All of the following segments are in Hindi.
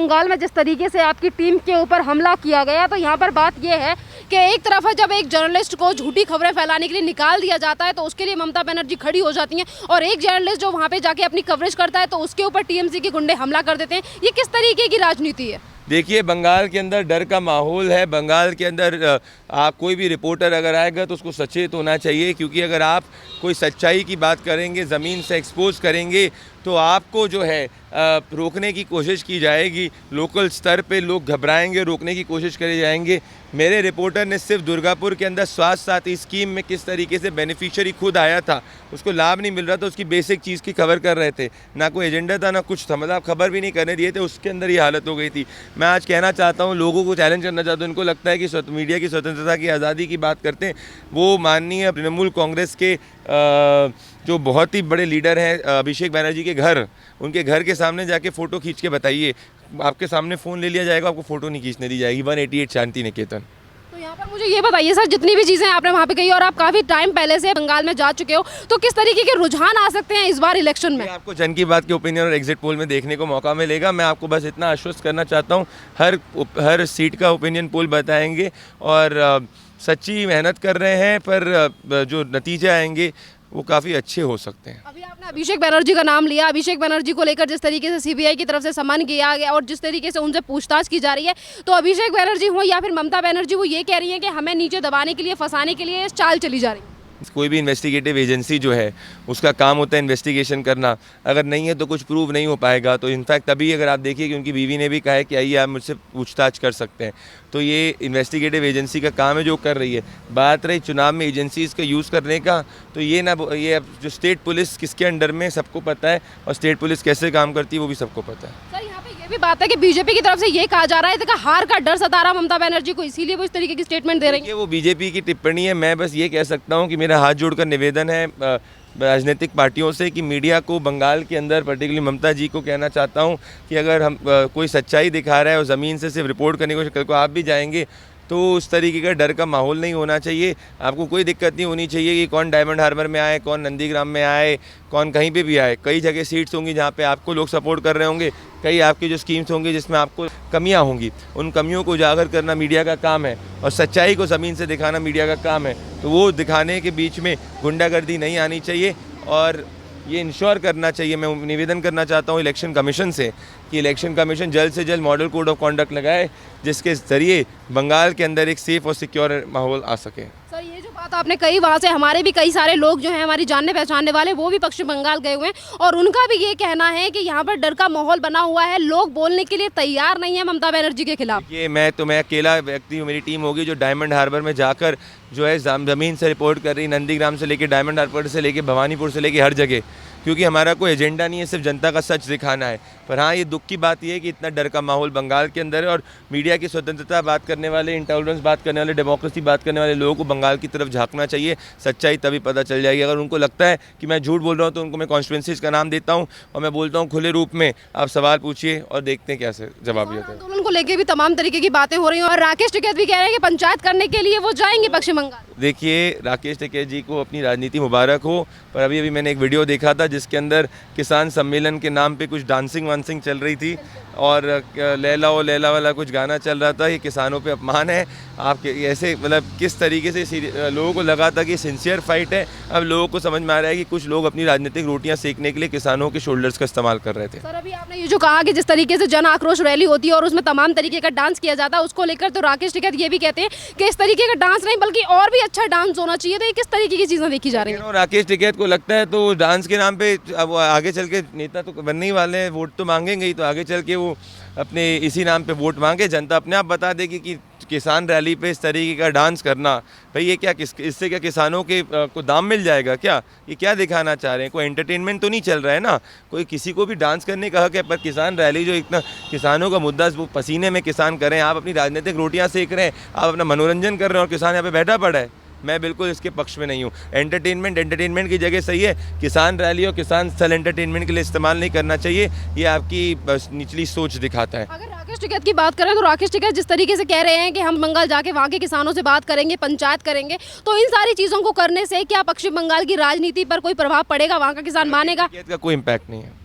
बंगाल में जिस तरीके से आपकी टीम के ऊपर हमला किया गया, तो यहाँ पर बात यह है कि एक तरफ है जब एक जर्नलिस्ट को झूठी खबरें फैलाने के लिए निकाल दिया जाता है तो उसके लिए ममता बनर्जी खड़ी हो जाती हैं, और एक जर्नलिस्ट जो वहाँ पे जाके अपनी कवरेज करता है तो उसके ऊपर टीएमसी के गुंडे हमला कर देते हैं। ये किस तरीके की राजनीति है? देखिए, बंगाल के अंदर डर का माहौल है। बंगाल के अंदर आप कोई भी रिपोर्टर अगर आएगा तो उसको सचेत होना चाहिए, क्योंकि अगर आप कोई सच्चाई की बात करेंगे, ज़मीन से एक्सपोज करेंगे, तो आपको जो है रोकने की कोशिश की जाएगी। लोकल स्तर पे लोग घबराएंगे, रोकने की कोशिश करे जाएंगे। मेरे रिपोर्टर ने सिर्फ दुर्गापुर के अंदर स्वास्थ्य साथी स्कीम में किस तरीके से बेनिफिशियरी खुद आया था, उसको लाभ नहीं मिल रहा था, उसकी बेसिक चीज़ की खबर कर रहे थे। ना कोई एजेंडा था, ना कुछ था, मतलब खबर भी नहीं करने दिए थे, उसके अंदर ये हालत हो गई थी। मैं आज कहना चाहता हूँ, लोगों को चैलेंज करना चाहता हूँ, उनको लगता है कि मीडिया की स्वतंत्रता की आज़ादी की बात करते हैं। वो माननीय तृणमूल कांग्रेस के जो बहुत ही बड़े लीडर हैं अभिषेक बनर्जी के घर, उनके घर के सामने जाके फ़ोटो खींच के बताइए। आपके सामने फ़ोन ले लिया जाएगा, आपको फ़ोटो नहीं खींचने दी जाएगी। 188 शांति निकेतन। तो यहाँ पर मुझे ये बताइए सर, जितनी भी चीज़ें आपने वहाँ पे कही और आप काफ़ी टाइम पहले से बंगाल में जा चुके हो, तो किस तरीके के रुझान आ सकते हैं इस बार इलेक्शन में? आपको जन की बात के ओपिनियन और एग्जिट पोल में देखने को मौका मिलेगा। मैं आपको बस इतना आश्वस्त करना चाहता हूँ, हर सीट का ओपिनियन पोल बताएंगे और सच्ची मेहनत कर रहे हैं, पर जो नतीजे आएंगे वो काफ़ी अच्छे हो सकते हैं। अभी आपने अभिषेक बनर्जी का नाम लिया। अभिषेक बनर्जी को लेकर जिस तरीके से सीबीआई की तरफ से समन किया गया और जिस तरीके से उनसे पूछताछ की जा रही है, तो अभिषेक बनर्जी हो या फिर ममता बनर्जी, वो ये कह रही है कि हमें नीचे दबाने के लिए, फंसाने के लिए चाल चली जा रही है। कोई भी इन्वेस्टिगेटिव एजेंसी जो है उसका काम होता है इन्वेस्टिगेशन करना। अगर नहीं है तो कुछ प्रूव नहीं हो पाएगा। तो इनफैक्ट तभी अगर आप देखिए कि उनकी बीवी ने भी कहा है कि आइए आप मुझसे पूछताछ कर सकते हैं। तो ये इन्वेस्टिगेटिव एजेंसी का काम है जो कर रही है। बात रही चुनाव में एजेंसीज़ का यूज़ करने का, तो ये अब जो स्टेट पुलिस किसके अंडर में सबको पता है, और स्टेट पुलिस कैसे काम करती है वो भी सबको पता है। सर, यहाँ पे ये भी बात है कि बीजेपी की तरफ से ये कहा जा रहा है कि हार का डर सता रहा ममता बनर्जी को, इसीलिए वो इस तरीके की स्टेटमेंट दे रही है। वो बीजेपी की टिप्पणी है। मैं बस ये कह सकता हूँ कि मेरा हाथ जोड़कर निवेदन है राजनीतिक पार्टियों से कि मीडिया को बंगाल के अंदर, पर्टिकुलरली ममता जी को कहना चाहता हूं कि अगर हम कोई सच्चाई दिखा रहा है और ज़मीन से सिर्फ रिपोर्ट करने को, कल को आप भी जाएंगे तो उस तरीके का डर का माहौल नहीं होना चाहिए। आपको कोई दिक्कत नहीं होनी चाहिए कि कौन डायमंड हार्बर में आए, कौन नंदीग्राम में आए, कौन कहीं पे भी आए। कई जगह सीट्स होंगी जहाँ पे आपको लोग सपोर्ट कर रहे होंगे, कई आपकी जो स्कीम्स होंगी जिसमें आपको कमियाँ होंगी, उन कमियों को उजागर करना मीडिया का काम है और सच्चाई को ज़मीन से दिखाना मीडिया का काम है। तो वो दिखाने के बीच में गुंडागर्दी नहीं आनी चाहिए और ये इंश्योर करना चाहिए। मैं निवेदन करना चाहता हूँ इलेक्शन कमीशन से कि इलेक्शन कमीशन जल्द से जल्द मॉडल कोड ऑफ कॉन्डक्ट लगाए, जिसके ज़रिए बंगाल के अंदर एक सेफ़ और सिक्योर माहौल आ सके। सर, ये जो बात आपने कही, वहाँ से हमारे भी कई सारे लोग जो हैं, हमारी जानने पहचानने वाले, वो भी पश्चिम बंगाल गए हुए हैं और उनका भी ये कहना है कि यहाँ पर डर का माहौल बना हुआ है, लोग बोलने के लिए तैयार नहीं है ममता बनर्जी के खिलाफ। ये मैं अकेला व्यक्ति हूँ, मेरी टीम होगी जो डायमंड हार्बर में जाकर जो है ज़मीन से रिपोर्ट कर रही, नंदीग्राम से लेकर डायमंड हार्बर से लेकर भवानीपुर से लेकर हर जगह, क्योंकि हमारा कोई एजेंडा नहीं है, सिर्फ जनता का सच दिखाना है। पर हाँ, ये दुख की बात ये है कि इतना डर का माहौल बंगाल के अंदर है और मीडिया की स्वतंत्रता बात करने वाले, इंटॉलरेंस बात करने वाले, डेमोक्रेसी बात करने वाले लोगों को बंगाल की तरफ झांकना चाहिए। सच्चाई तभी पता चल जाएगी। अगर उनको लगता है कि मैं झूठ बोल रहा हूँ तो उनको मैं कॉन्स्टिट्यूंसीज का नाम देता हूँ और मैं बोलता हूँ खुले रूप में आप सवाल पूछिए और देखते हैं कैसे जवाब देते हैं। आंदोलन को लेकर भी तमाम तरीके की बातें हो रही हैं और राकेश टिकैत भी कह रहे हैं कि पंचायत करने के लिए वो जाएंगे पश्चिम बंगाल। देखिए, राकेश टिकैत जी को अपनी राजनीति मुबारक हो, पर अभी मैंने एक वीडियो देखा था जिसके अंदर किसान सम्मेलन के नाम पे कुछ डांसिंग वांसिंग चल रही थी और लैला ओ लैला वाला कुछ गाना चल रहा था। ये किसानों पे अपमान है। आप ऐसे मतलब किस तरीके से लोगों को लगा था कि सिंसियर फाइट है, अब लोगों को समझ में आ रहा है कि कुछ लोग अपनी राजनीतिक रोटियां सेकने के लिए किसानों के शोल्डर्स का इस्तेमाल कर रहे थे। सर, अभी आपने ये जो कहा कि जिस तरीके से जन आक्रोश रैली होती है और उसमें तमाम तरीके का डांस किया जाता है, उसको लेकर तो राकेश टिकैत ये भी कहते हैं कि इस तरीके का डांस नहीं बल्कि और भी अच्छा डांस होना चाहिए। तो ये किस तरीके की चीज़ें देखी जा रही हैं? राकेश टिकैत को लगता है तो डांस के नाम पे अब आगे चल के नेता तो बनने ही वाले हैं, वोट तो मांगेंगे ही, तो आगे चल के वो अपने इसी नाम पे वोट मांगे। जनता अपने आप बता देगी कि किसान रैली पे इस तरीके का डांस करना, भाई ये क्या, इससे क्या किसानों के को दाम मिल जाएगा क्या? ये क्या दिखाना चाह रहे हैं? कोई एंटरटेनमेंट तो नहीं चल रहा है ना? कोई किसी को भी डांस करने का हक है, पर किसान रैली जो इतना किसानों का मुद्दा वो पसीने में किसान करें, आप अपनी राजनीतिक रोटियां सेक रहे हैं, आप अपना मनोरंजन कर रहे हैं और किसान यहाँ पे बैठा पड़ा है। मैं बिल्कुल इसके पक्ष में नहीं हूँ। एंटरटेनमेंट की जगह सही है, किसान रैली और किसान स्थल एंटरटेनमेंट के लिए इस्तेमाल नहीं करना चाहिए। ये आपकी निचली सोच दिखाता है। अगर राकेश टिकैत की बात करें तो राकेश टिकैत जिस तरीके से कह रहे हैं कि हम बंगाल जाके वहाँ के किसानों से बात करेंगे, पंचायत करेंगे, तो इन सारी चीज़ों को करने से क्या पश्चिम बंगाल की राजनीति पर कोई प्रभाव पड़ेगा? वहाँ का किसान मानेगा? का कोई इम्पैक्ट नहीं है।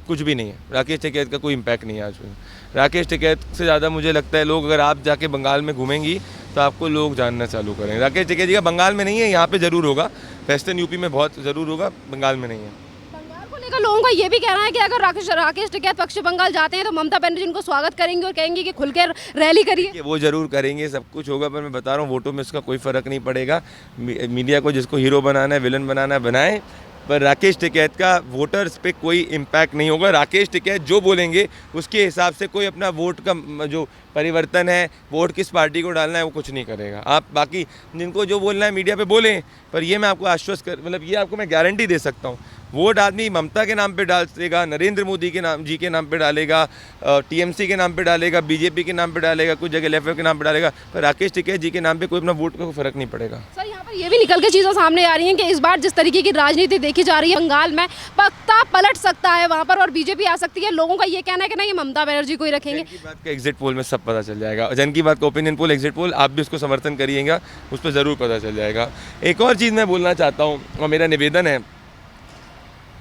कुछ भी नहीं है। राकेश टिकैत का कोई इम्पैक्ट नहीं है आज में। राकेश टिकैत से ज़्यादा मुझे लगता है लोग, अगर आप जाके बंगाल में घूमेंगी तो आपको लोग जानना चालू करेंगे। राकेश टिकैत जी का बंगाल में नहीं है, यहाँ पे ज़रूर होगा, वेस्टर्न यूपी में बहुत ज़रूर होगा, बंगाल में नहीं है। बंगाल को लेकर लोगों का ये भी कहना है कि अगर राकेश टिकैत पश्चिम बंगाल जाते हैं तो ममता बनर्जी उनको स्वागत करेंगे और कहेंगे कि खुल के रैली करिए। कि वो ज़रूर करेंगे, सब कुछ होगा, पर मैं बता रहा हूँ वोटों में इसका कोई फ़र्क नहीं पड़ेगा। मीडिया को जिसको हीरो बनाना है, विलन बनाना है, बनाए, पर राकेश टिकैत का वोटर्स पे कोई इम्पैक्ट नहीं होगा। राकेश टिकैत जो बोलेंगे उसके हिसाब से कोई अपना वोट का जो परिवर्तन है, वोट किस पार्टी को डालना है, वो कुछ नहीं करेगा। आप बाकी जिनको जो बोलना है मीडिया पे बोलें, पर ये मैं आपको आश्वस्त मतलब ये आपको मैं गारंटी दे सकता हूँ, वोट आदमी ममता के नाम पे डालेगा, नरेंद्र मोदी के नाम जी के नाम पे डालेगा, टीएमसी के नाम पे डालेगा, बीजेपी के नाम पे डालेगा, कुछ जगह लेफ्ट के नाम पे डालेगा, पर राकेश टिकैत जी के नाम पे कोई अपना वोट का कोई फर्क नहीं पड़ेगा। सर यहाँ पर ये भी निकल के चीज़ें सामने आ रही हैं कि इस बार जिस तरीके की राजनीति देखी जा रही है बंगाल में, पक्का पलट सकता है वहाँ पर और बीजेपी आ सकती है। लोगों का ये कहना है कि नहीं, ममता बनर्जी को ही रखेंगे। जन की बात का एग्जिट पोल में सब पता चल जाएगा। जन की बात का ओपिनियन पोल, एग्जिट पोल, आप भी उसको समर्थन करिएगा, उस पर ज़रूर पता चल जाएगा। एक और चीज़ मैं बोलना चाहता हूँ और मेरा निवेदन है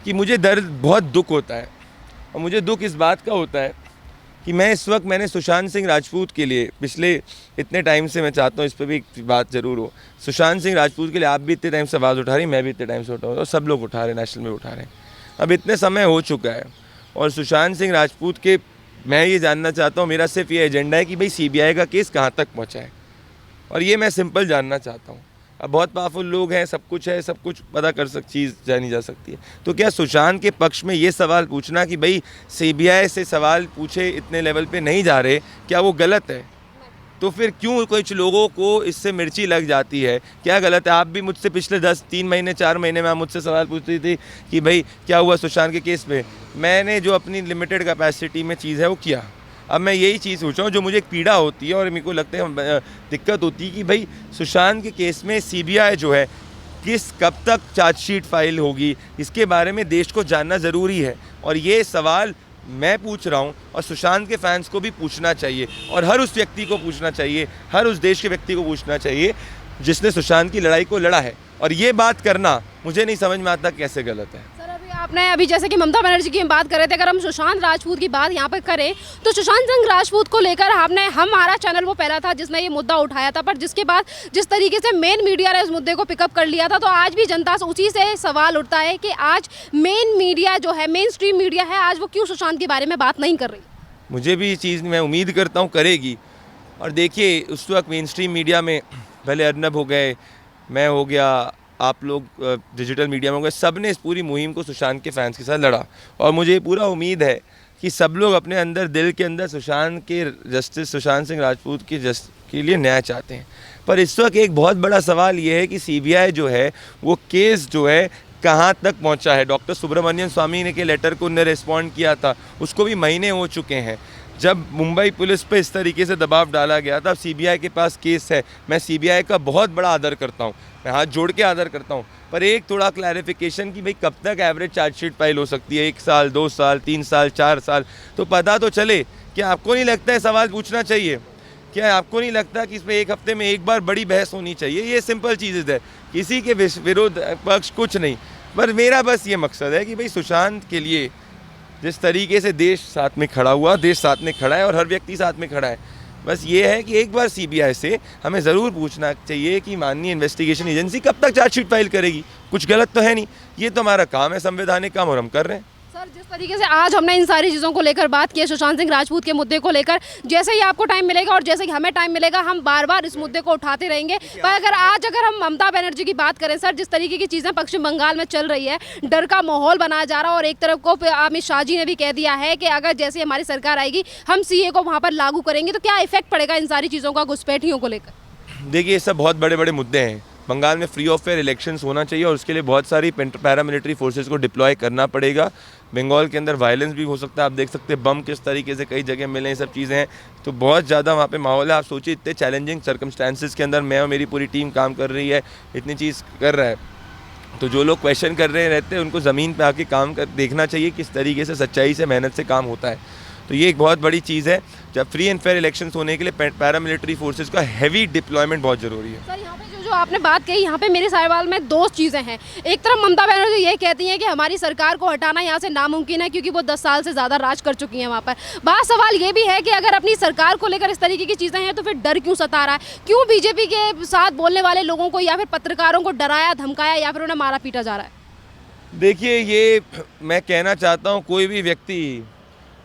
कि मुझे दर्द, बहुत दुख होता है, और मुझे दुख इस बात का होता है कि मैं इस वक्त, मैंने सुशांत सिंह राजपूत के लिए पिछले इतने टाइम से, मैं चाहता हूँ इस पर भी एक बात ज़रूर हो, सुशांत सिंह राजपूत के लिए आप भी इतने टाइम से आवाज़ उठा रही, मैं भी इतने टाइम से उठा रहा हूँ, और सब लोग उठा रहे हैं, नेशनल में उठा रहे हैं। अब इतने समय हो चुका है, और सुशांत सिंह राजपूत के, मैं ये जानना चाहता हूँ, मेरा सिर्फ ये एजेंडा है कि भाई CBI का केस कहाँ तक पहुँचा है, और ये मैं सिंपल जानना चाहता हूँ। अब बहुत पावरफुल लोग हैं, सब कुछ है, सब कुछ पता कर चीज़ जानी जा सकती है, तो क्या सुशांत के पक्ष में ये सवाल पूछना कि भाई CBI से सवाल पूछे इतने लेवल पे नहीं जा रहे, क्या वो गलत है? तो फिर क्यों कुछ लोगों को इससे मिर्ची लग जाती है, क्या गलत है? आप भी मुझसे पिछले 3 महीने 4 महीने में आप मुझसे सवाल पूछती थी कि भाई क्या हुआ सुशांत के केस पे। मैंने जो अपनी लिमिटेड कैपेसिटी में चीज़ है वो किया। अब मैं यही चीज़ सोच रहा हूँ, जो मुझे एक पीड़ा होती है और मेरे को लगता है दिक्कत होती है कि भाई सुशांत के केस में CBI जो है कब तक चार्जशीट फाइल होगी, इसके बारे में देश को जानना ज़रूरी है। और ये सवाल मैं पूछ रहा हूँ और सुशांत के फैंस को भी पूछना चाहिए, और हर उस व्यक्ति को पूछना चाहिए, हर उस देश के व्यक्ति को पूछना चाहिए जिसने सुशांत की लड़ाई को लड़ा है। और ये बात करना मुझे नहीं समझ में आता कैसे गलत है। आपने अभी जैसे कि ममता बनर्जी की हम बात कर रहे थे, अगर हम सुशांत राजपूत की बात यहाँ पर करें तो सुशांत सिंह राजपूत को लेकर हमारा चैनल वो पहला था जिसने ये मुद्दा उठाया था, पर जिसके बाद जिस तरीके से मेन मीडिया ने इस मुद्दे को पिकअप कर लिया था, तो आज भी जनता से उसी से सवाल उठता है कि आज मेन मीडिया जो है, मेन स्ट्रीम मीडिया है, आज वो क्यों सुशांत के बारे में बात नहीं कर रही। मुझे भी ये चीज़ मैं उम्मीद करता हूँ करेगी। और देखिए उस वक्त मेन स्ट्रीम मीडिया में पहले अर्नब हो गए, मैं हो गया, आप लोग डिजिटल मीडिया में हो गए, सब ने इस पूरी मुहिम को सुशांत के फैंस के साथ लड़ा, और मुझे पूरा उम्मीद है कि सब लोग अपने अंदर, दिल के अंदर सुशांत के जस्टिस, सुशांत सिंह राजपूत के लिए न्याय चाहते हैं। पर इस वक्त एक बहुत बड़ा सवाल ये है कि CBI जो है वो केस जो है कहाँ तक पहुँचा है। डॉक्टर सुब्रमण्यम स्वामी ने के लेटर को उन्होंने रिस्पॉन्ड किया था, उसको भी महीने हो चुके हैं। जब मुंबई पुलिस पे इस तरीके से दबाव डाला गया था, अब CBI के पास केस है। मैं CBI का बहुत बड़ा आदर करता हूँ, मैं हाथ जोड़ के आदर करता हूँ, पर एक थोड़ा क्लैरिफिकेशन कि भाई कब तक एवरेज चार्जशीट फाइल हो सकती है, 1 साल, 2 साल, 3 साल, 4 साल, तो पता तो चले। क्या आपको नहीं लगता है सवाल पूछना चाहिए? क्या आपको नहीं लगता कि इस पर 1 हफ्ते में एक बार बड़ी बहस होनी चाहिए? ये सिंपल चीज़ है, किसी के विरोध पक्ष कुछ नहीं, पर मेरा बस ये मकसद है कि भाई सुशांत के लिए जिस तरीके से देश साथ में खड़ा हुआ, देश साथ में खड़ा है और हर व्यक्ति साथ में खड़ा है, बस ये है कि एक बार CBI से हमें ज़रूर पूछना चाहिए कि माननीय इन्वेस्टिगेशन एजेंसी कब तक चार्जशीट फाइल करेगी। कुछ गलत तो है नहीं, ये तो हमारा काम है, संवैधानिक काम, और हम कर रहे हैं। सर जिस तरीके से आज हमने इन सारी चीज़ों को लेकर बात की है, सुशांत सिंह राजपूत के मुद्दे को लेकर, जैसे ही आपको टाइम मिलेगा और जैसे कि हमें टाइम मिलेगा, हम बार बार इस मुद्दे को उठाते रहेंगे। पर अगर हम ममता बनर्जी की बात करें सर, जिस तरीके की चीज़ें पश्चिम बंगाल में चल रही है, डर का माहौल बनाया जा रहा है, और एक तरफ को अमित शाह जी ने भी कह दिया है कि अगर जैसे हमारी सरकार आएगी हम CA को वहाँ पर लागू करेंगे, तो क्या इफेक्ट पड़ेगा इन सारी चीज़ों का घुसपैठियों को लेकर? देखिए ये सब बहुत बड़े बड़े मुद्दे हैं। बंगाल में फ्री ऑफ फेयर इलेक्शंस होना चाहिए, और उसके लिए बहुत सारी पैरामिलिट्री फोर्सेस को डिप्लॉय करना पड़ेगा। बंगाल के अंदर वायलेंस भी हो सकता है, आप देख सकते हैं बम किस तरीके से कई जगह मिले, ये सब चीज़ें हैं, तो बहुत ज़्यादा वहाँ पे माहौल है। आप सोचिए इतने चैलेंजिंग सर्कमस्टांसिस के अंदर मैं और मेरी पूरी टीम काम कर रही है, इतनी चीज़ कर रहा है, तो जो लोग क्वेश्चन कर रहे रहते हैं उनको ज़मीन पे आके काम कर देखना चाहिए किस तरीके से सच्चाई से, मेहनत से काम होता है। तो ये एक बहुत बड़ी चीज़ है। जब फ्री एंड फेयर इलेक्शंस होने के लिए पैरामिलिट्री फोर्सेस का हैवी डिप्लॉयमेंट बहुत ज़रूरी है। सर यहाँ पे जो तो जो आपने बात कही यहाँ पे मेरे सवाल में दो चीज़ें हैं। एक तरफ ममता बनर्जी ये कहती हैं कि हमारी सरकार को हटाना यहाँ से नामुमकिन है क्योंकि वो 10 साल से ज़्यादा राज कर चुकी हैं वहाँ पर। बात सवाल ये भी है कि अगर अपनी सरकार को लेकर इस तरीके की चीज़ें हैं तो फिर डर क्यों सता रहा है? क्यों बीजेपी के साथ बोलने वाले लोगों को या फिर पत्रकारों को डराया धमकाया या फिर उन्हें मारा पीटा जा रहा है? देखिए, ये मैं कहना चाहता हूँ, कोई भी व्यक्ति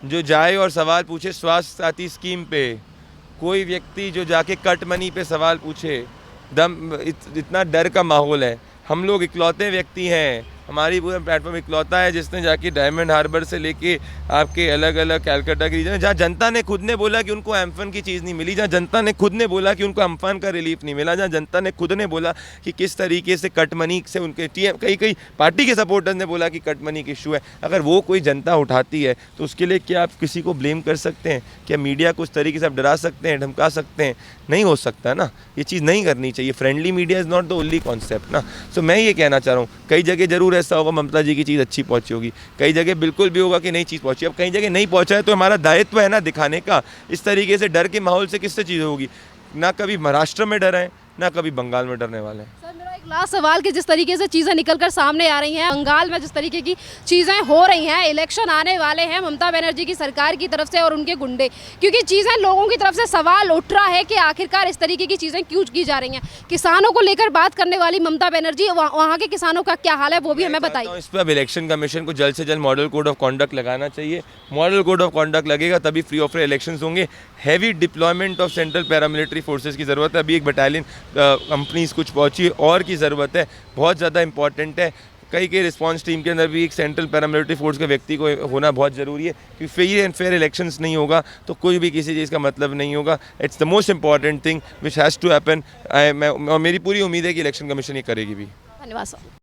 जो जाए और सवाल पूछे स्वास्थ्य साथी स्कीम पे, कोई व्यक्ति जो जाके कट मनी पे सवाल पूछे, इतना डर का माहौल है। हम लोग इकलौते व्यक्ति हैं, हमारी पूरा प्लेटफॉर्म इकलौता है जिसने जाके डायमंड हार्बर से लेके आपके अलग अलग कैलकाटा के रीजन, जहाँ जनता ने खुद ने बोला कि उनको एम्फन की चीज़ नहीं मिली, जहाँ जनता ने खुद ने बोला कि उनको अम्फान का रिलीफ नहीं मिला, जहाँ जनता ने खुद ने बोला कि किस तरीके से कट मनी से उनके कई पार्टी के सपोर्टर्स ने बोला कि कट मनी की इशू है। अगर वो कोई जनता उठाती है तो उसके लिए क्या आप किसी को ब्लेम कर सकते हैं? क्या मीडिया को उस तरीके से आप डरा सकते हैं, धमका सकते हैं? नहीं हो सकता ना, ये चीज़ नहीं करनी चाहिए। Friendly media is not the only concept ना। सो मैं ये कहना चाह रहा हूँ, कई जगह जरूर ऐसा होगा ममता जी की चीज़ अच्छी पहुंची होगी, कई जगह बिल्कुल भी होगा कि नई चीज़ पहुंची। अब कई जगह नहीं पहुंचा है तो हमारा दायित्व है ना दिखाने का। इस तरीके से डर के माहौल से किससे चीज़ होगी? ना कभी महाराष्ट्र में डर है, ना कभी बंगाल में डरने वाले हैं। सर, मेरा एक लास्ट सवाल कि जिस तरीके से चीज़ें निकल कर सामने आ रही हैं, बंगाल में जिस तरीके की चीज़ें हो रही हैं, इलेक्शन आने वाले हैं ममता बनर्जी की सरकार की तरफ से और उनके गुंडे, क्योंकि चीज़ें लोगों की तरफ से सवाल उठ रहा है कि आखिरकार इस तरीके की चीज़ें क्यों की जा रही हैं। किसानों को लेकर बात करने वाली ममता बनर्जी, वहाँ के किसानों का क्या हाल है वो भी हमें बताइए। इस पर अब इलेक्शन कमीशन को जल्द से जल्द मॉडल कोड ऑफ कॉन्डक्ट लगाना चाहिए। मॉडल कोड ऑफ कॉन्डक्ट लगेगा तभी फ्री ऑफ इलेक्शंस होंगे। Heavy deployment of central paramilitary forces की ज़रूरत है। अभी एक बटालियन कंपनीज कुछ पहुंची और की ज़रूरत है, बहुत ज़्यादा इंपॉर्टेंट है। कई रिस्पांस टीम के अंदर भी एक सेंट्रल पैरामिलिट्री फोर्स के व्यक्ति को होना बहुत ज़रूरी है, क्योंकि फ्री एंड फेयर इलेक्शंस नहीं होगा तो कोई भी किसी चीज़ का मतलब नहीं होगा। It's the most important thing which has to happen. और मेरी पूरी उम्मीद है कि इलेक्शन कमीशन ये करेगी भी। धन्यवाद सर।